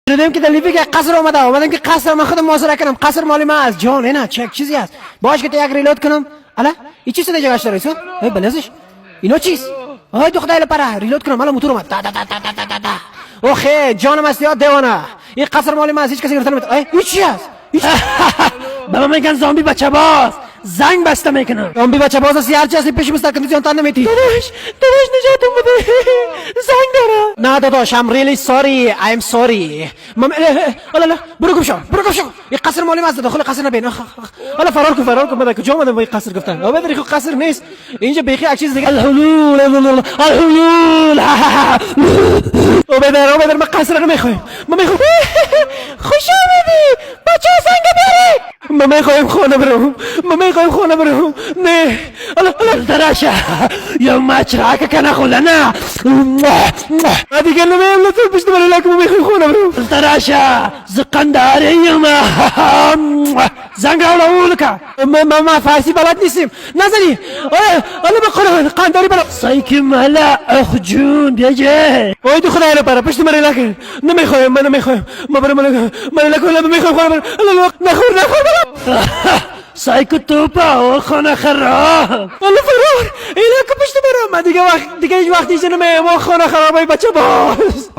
دیدم که دلیلی که قصر اومدم که قصر من خودم محاصره کنم. قصر مال من است جان. اینا چه چیزی است؟ باش که یک ریلود کنم. الا این چی صدای جگاش داره؟ ای بلازش اینا چیست؟ آی دختر پره ریلود کنم. حالا موتور اومد. تا تا تا تا تا تا. اوخه جانم است یا دیوانه. این قصر مال من است. هیچ کسی گرفته نمیاد. این چی است؟ بابا میگن زامبی بچه باز زنگ بسته میکنن. زامبی بچه باز است. هر چی است پیش مستقیم جان تان نمیتی. داداش نجاتم بده. زنگ داره. نه داداش I'm really sorry I'm sorry. الا برو گم شو. این قصر مال من است. داخل قصر نبین. الا فرار کن من کجا اومدم با این قصر گفتن. آبادی خو قصر نیست. اینجا بیخی یک چیز دیگه. الحلول اوبدر من قصر نمیخوایم. من میخوام خوش آمدی بچه زنگ بیاری. من میخوایم خونه برم. نه الا دراشه یا مچراک کنه خلنا دیگه نمیم لطفا پشت من لکه من میخوایم خونه برم. دراشه زقنداری یما زنگ اولو که ما فارسی بلد نیستیم. نزنی الا بقول قنداری بلد سایک ملا اخ جون بیاجه. اوه تو خدای لپاره پشت من لکه نمیخوایم. ما برم من لکه میخوایم خونه برم. نخور سایک توپا و خانه خراب. الله فرار اینا که پشت برم. من دیگه هیچ وقت نیست نمیم. خانه خرابای بچه باز.